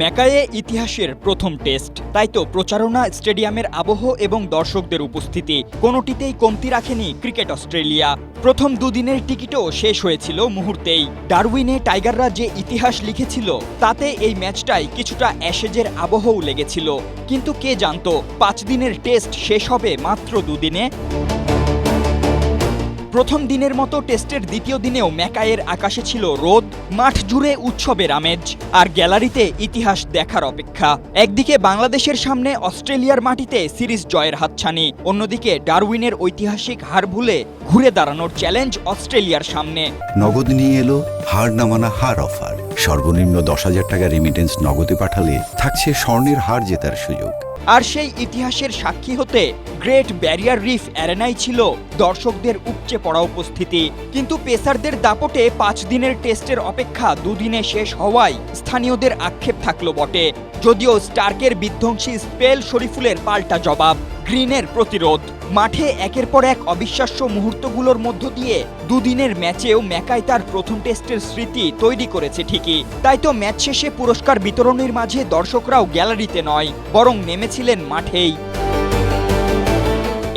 ম্যাকায়ে ইতিহাসের প্রথম টেস্ট, তাই তো প্রচারণা, স্টেডিয়ামের আবহ এবং দর্শকদের উপস্থিতি কোনোটিতেই কমতি রাখেনি ক্রিকেট অস্ট্রেলিয়া। প্রথম দুদিনের টিকিটও শেষ হয়েছিল মুহূর্তেই। ডারউইনে টাইগাররা যে ইতিহাস লিখেছিল তাতে এই ম্যাচটাই কিছুটা অ্যাশেজের আবহও লেগেছিল। কিন্তু কে জানতো 5 দিনের টেস্ট শেষ হবে মাত্র দুদিনে। প্রথম দিনের মতো টেস্টের দ্বিতীয় দিনেও ম্যাকায়ের আকাশে ছিল রোদ, মাঠ জুড়ে উৎসবের আমেজ, আর গ্যালারিতে ইতিহাস দেখার অপেক্ষা। একদিকে বাংলাদেশের সামনে অস্ট্রেলিয়ার মাটিতে সিরিজ জয়ের হাতছানি, অন্যদিকে ডারউইনের ঐতিহাসিক হার ভুলে ঘুরে দাঁড়ানোর চ্যালেঞ্জ অস্ট্রেলিয়ার সামনে। নগদ নিয়ে এলো হার না মানা হার অফার। সর্বনিম্ন 10,000 টাকা রেমিটেন্স নগদে পাঠালে থাকছে স্বর্ণের হার জেতার সুযোগ। আর সেই ইতিহাসের সাক্ষী হতে গ্রেট ব্যারিয়ার রিফ অ্যারেনায় ছিল দর্শকদের উপচে পড়া উপস্থিতি। কিন্তু পেসারদের দাপটে 5 দিনের টেস্টের অপেক্ষা দুদিনে শেষ হওয়ায় স্থানীয়দের আক্ষেপ থাকলো বটে। যদিও স্টার্কের বিধ্বংসী স্পেল, শরীফুলের পাল্টা জবাব, গ্রিনের প্রতিরোধ, মাঠে একের পর এক অবিশ্বাস্য মুহূর্তগুলোর মধ্য দিয়ে দুদিনের ম্যাচেও ম্যাকাই তার প্রথম টেস্টের স্মৃতি তৈরি করেছে ঠিকই। তাই তো ম্যাচ শেষে পুরস্কার বিতরণের মাঝে দর্শকরাও গ্যালারিতে নয়, বরং নেমেছিলেন মাঠেই।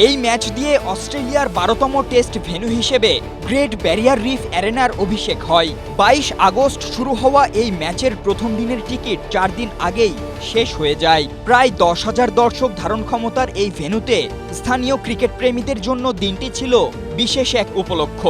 এই ম্যাচ দিয়ে অস্ট্রেলিয়ার 12তম টেস্ট ভেন্যু হিসেবে গ্রেট ব্যারিয়ার রিফ অ্যারেনার অভিষেক হয়। 22 আগস্ট শুরু হওয়া এই ম্যাচের প্রথম দিনের টিকিট 4 দিন আগেই শেষ হয়ে যায়। প্রায় 10,000 দর্শক ধারণ ক্ষমতার এই ভেন্যুতে স্থানীয় ক্রিকেট প্রেমীদের জন্য দিনটি ছিল বিশেষ এক উপলক্ষ।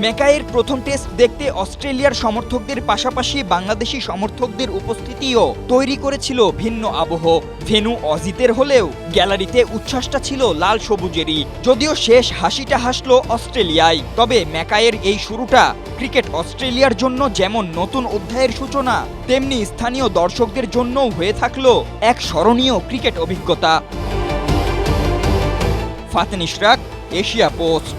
ম্যাকাইয়ের প্রথম টেস্ট দেখতে অস্ট্রেলিয়ার সমর্থকদের পাশাপাশি বাংলাদেশি সমর্থকদের উপস্থিতিও তৈরি করেছিল ভিন্ন আবহ। ভেন্যু অজিতের হলেও গ্যালারিতে উচ্ছ্বাসটা ছিল লাল সবুজেরই। যদিও শেষ হাসিটা হাসলো অস্ট্রেলিয়ায়, তবে ম্যাকাইয়ের এই শুরুটা ক্রিকেট অস্ট্রেলিয়ার জন্য যেমন নতুন অধ্যায়ের সূচনা, তেমনি স্থানীয় দর্শকদের জন্যও হয়ে থাকলো এক স্মরণীয় ক্রিকেট অভিজ্ঞতা। ফাতেন ইশরাক, এশিয়া পোস্ট।